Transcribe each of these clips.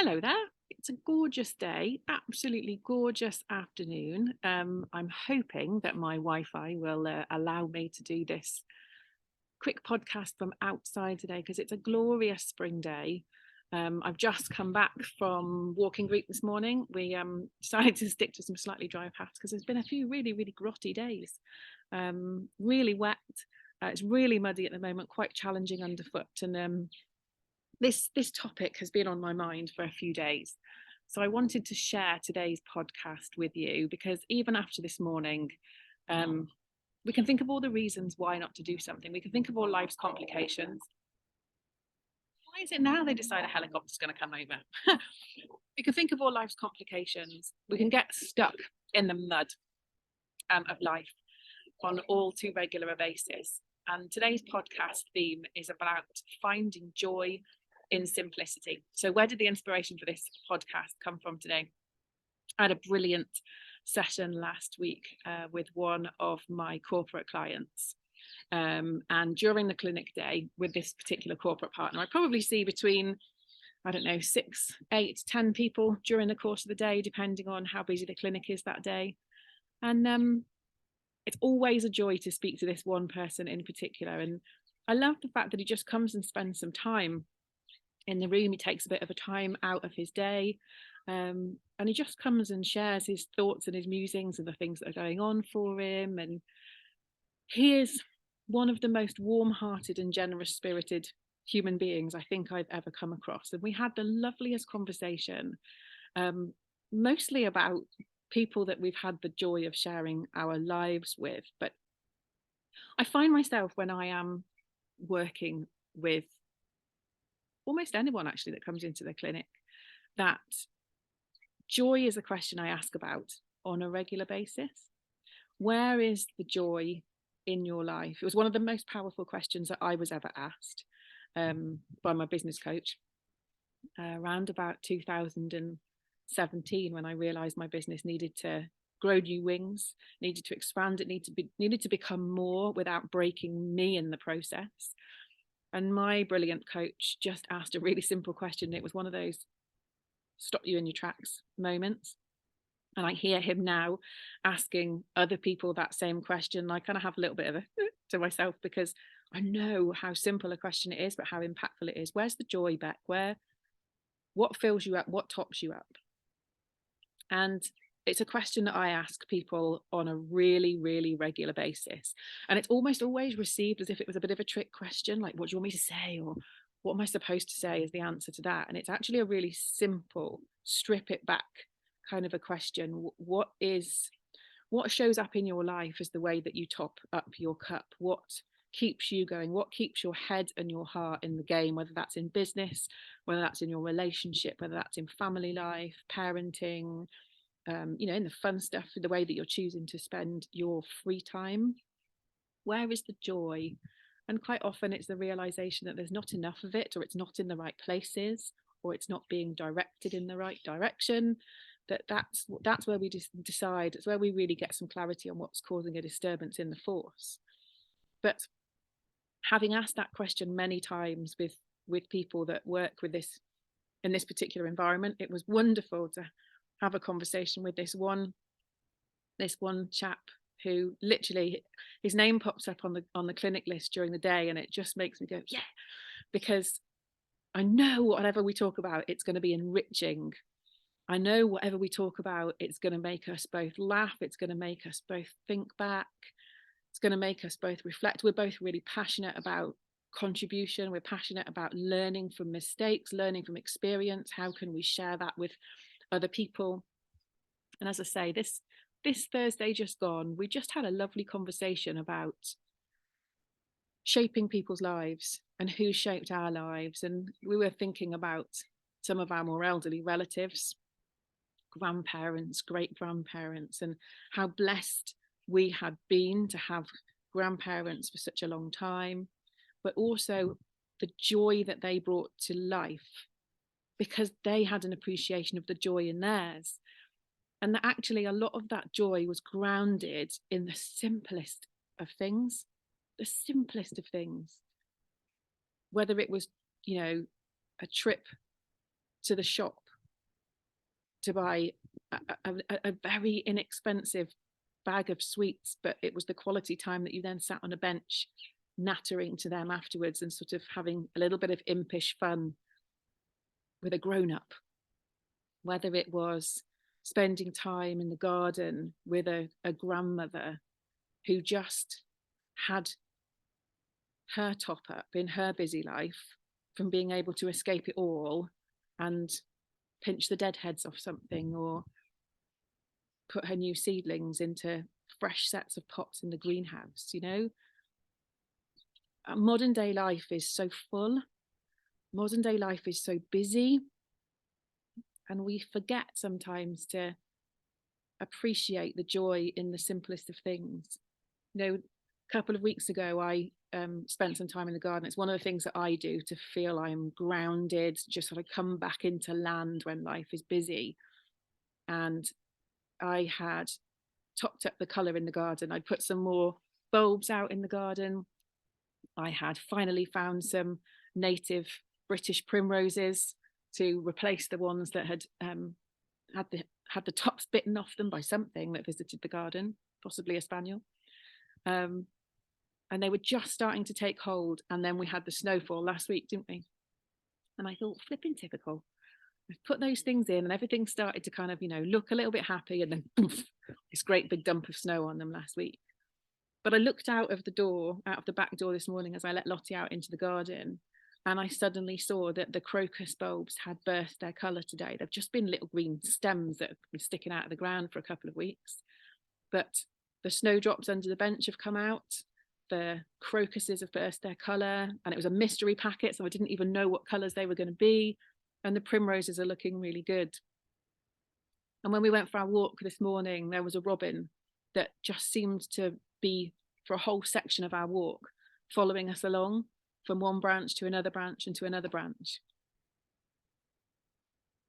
Hello there. It's a gorgeous day, absolutely gorgeous afternoon. I'm hoping that my Wi-Fi will allow me to do this quick podcast from outside today because it's a glorious spring day. I've just come back from walking group this morning. We decided to stick to some slightly drier paths because there's been a few really, really grotty days, really wet. It's really muddy at the moment, quite challenging underfoot. And this topic has been on my mind for a few days. So I wanted to share today's podcast with you because even after this morning, um, we can think of all the reasons why not to do something. We can think of all life's complications. Why is it now they decide a helicopter's going to come over? We can think of all life's complications. We can get stuck in the mud of life on all too regular a basis. And today's podcast theme is about finding joy in simplicity. So, where did the inspiration for this podcast come from today? I had a brilliant session last week with one of my corporate clients. And during the clinic day with this particular corporate partner, I probably see between, I don't know, 6, 8, 10 people during the course of the day, depending on how busy the clinic is that day. And it's always a joy to speak to this one person in particular. And I love the fact that he just comes and spends some time in the room. He takes a bit of a time out of his day, and he just comes and shares his thoughts and his musings and the things that are going on for him. And he is one of the most warm-hearted and generous-spirited human beings I think I've ever come across. And we had the loveliest conversation, mostly about people that we've had the joy of sharing our lives with. But I find myself, when I am working with almost anyone actually that comes into the clinic, that joy is a question I ask about on a regular basis. Where is the joy in your life? It was one of the most powerful questions that I was ever asked by my business coach around about 2017, when I realized my business needed to grow new wings, needed to expand, it needed to become more without breaking me in the process. And my brilliant coach just asked a really simple question. It was one of those stop you in your tracks moments. And I hear him now asking other people that same question. I kind of have a little bit of a to myself because I know how simple a question it is, but how impactful it is. Where's the joy, Beck? What fills you up? What tops you up? And it's a question that I ask people on a really, really regular basis. And it's almost always received as if it was a bit of a trick question, like, what do you want me to say? Or what am I supposed to say is the answer to that? And it's actually a really simple, strip it back kind of a question. What shows up in your life as the way that you top up your cup? What keeps you going? What keeps your head and your heart in the game, whether that's in business, whether that's in your relationship, whether that's in family life, parenting, in the fun stuff, the way that you're choosing to spend your free time? Where is the joy? And quite often it's the realization that there's not enough of it, or it's not in the right places, or it's not being directed in the right direction. That's where we just decide. It's where we really get some clarity on what's causing a disturbance in the force. But having asked that question many times with people that work with this in this particular environment, it was wonderful to have a conversation with this one chap who literally, his name pops up on the clinic list during the day, and it just makes me go, yeah, because I know whatever we talk about, it's going to be enriching. I know whatever we talk about, it's going to make us both laugh, it's going to make us both think back, it's going to make us both reflect. We're both really passionate about contribution, we're passionate about learning from mistakes, learning from experience. How can we share that with other people? And as I say, this Thursday just gone, we just had a lovely conversation about shaping people's lives and who shaped our lives. And we were thinking about some of our more elderly relatives, grandparents, great grandparents, and how blessed we had been to have grandparents for such a long time, but also the joy that they brought to life because they had an appreciation of the joy in theirs. And that actually a lot of that joy was grounded in the simplest of things, the simplest of things. Whether it was, a trip to the shop to buy a very inexpensive bag of sweets, but it was the quality time that you then sat on a bench nattering to them afterwards and sort of having a little bit of impish fun with a grown-up, whether it was spending time in the garden with a grandmother who just had her top up in her busy life from being able to escape it all and pinch the dead heads off something, or put her new seedlings into fresh sets of pots in the greenhouse. Modern day life is so full, modern day life is so busy, and we forget sometimes to appreciate the joy in the simplest of things. A couple of weeks ago, I spent some time in the garden. It's one of the things that I do to feel I'm grounded, just sort of come back into land when life is busy. And I had topped up the colour in the garden. I'd put some more bulbs out in the garden. I had finally found some native British primroses to replace the ones that had had the tops bitten off them by something that visited the garden, possibly a spaniel. And they were just starting to take hold. And then we had the snowfall last week, didn't we? And I thought, flipping typical. I've put those things in and everything started to kind of, look a little bit happy. And then poof, this great big dump of snow on them last week. But I looked out of the back door this morning as I let Lottie out into the garden. And I suddenly saw that the crocus bulbs had burst their colour today. They've just been little green stems that have been sticking out of the ground for a couple of weeks. But the snowdrops under the bench have come out. The crocuses have burst their colour. And it was a mystery packet, so I didn't even know what colours they were going to be. And the primroses are looking really good. And when we went for our walk this morning, there was a robin that just seemed to be, for a whole section of our walk, following us along from one branch to another branch and to another branch.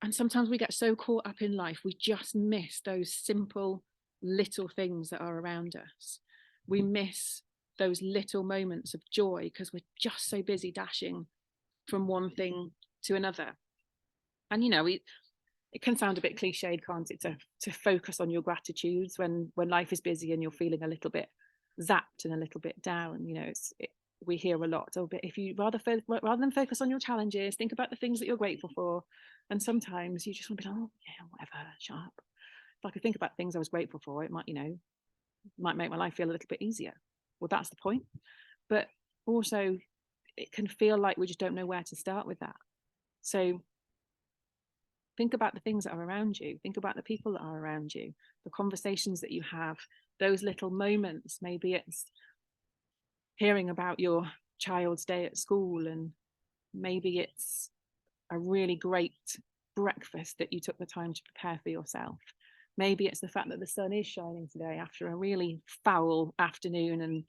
And sometimes we get so caught up in life, we just miss those simple little things that are around us. We miss those little moments of joy because we're just so busy dashing from one thing to another. And it can sound a bit cliched, can't it, to focus on your gratitudes when life is busy and you're feeling a little bit zapped and a little bit down. We hear a lot, but if you rather than focus on your challenges, think about the things that you're grateful for. And sometimes you just want to be like, oh yeah, whatever, shut up. If I could think about things I was grateful for, it might make my life feel a little bit easier. Well, that's the point. But also it can feel like we just don't know where to start with that. So think about the things that are around you. Think about the people that are around you, the conversations that you have, those little moments. Maybe it's hearing about your child's day at school, and maybe it's a really great breakfast that you took the time to prepare for yourself. Maybe it's the fact that the sun is shining today after a really foul afternoon and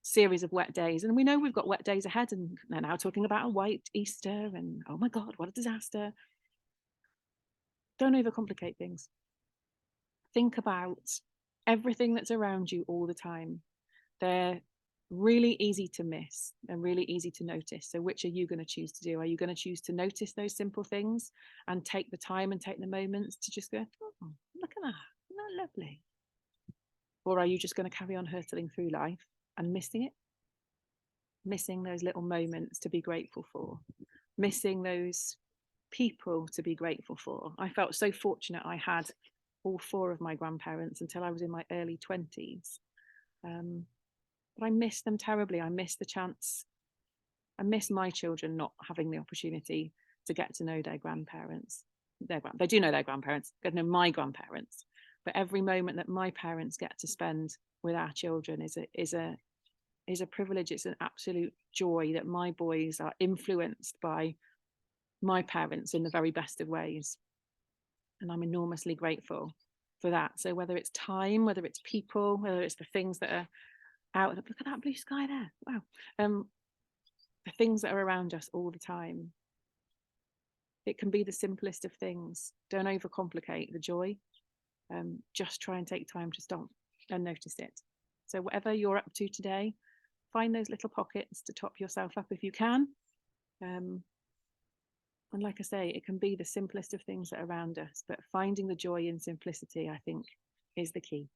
series of wet days. And we know we've got wet days ahead, and they're now talking about a white Easter, and oh my God, what a disaster. Don't overcomplicate things. Think about everything that's around you all the time. They're really easy to miss and really easy to notice. So which are you going to choose to do? Are you going to choose to notice those simple things and take the time and take the moments to just go, oh, look at that, isn't that lovely? Or are you just going to carry on hurtling through life and missing it? Missing those little moments to be grateful for, missing those people to be grateful for. I felt so fortunate I had all four of my grandparents until I was in my early 20s. But I miss them terribly. I miss the chance. I miss my children not having the opportunity to get to know their grandparents. They do know their grandparents, get to know my grandparents. But every moment that my parents get to spend with our children is a privilege. It's an absolute joy that my boys are influenced by my parents in the very best of ways. And I'm enormously grateful for that. So whether it's time, whether it's people, whether it's the things that are out, look at that blue sky there. Wow. The things that are around us all the time. It can be the simplest of things. Don't overcomplicate the joy. Just try and take time to stop and notice it. So whatever you're up to today, find those little pockets to top yourself up if you can. And like I say, it can be the simplest of things that are around us, but finding the joy in simplicity, I think, is the key.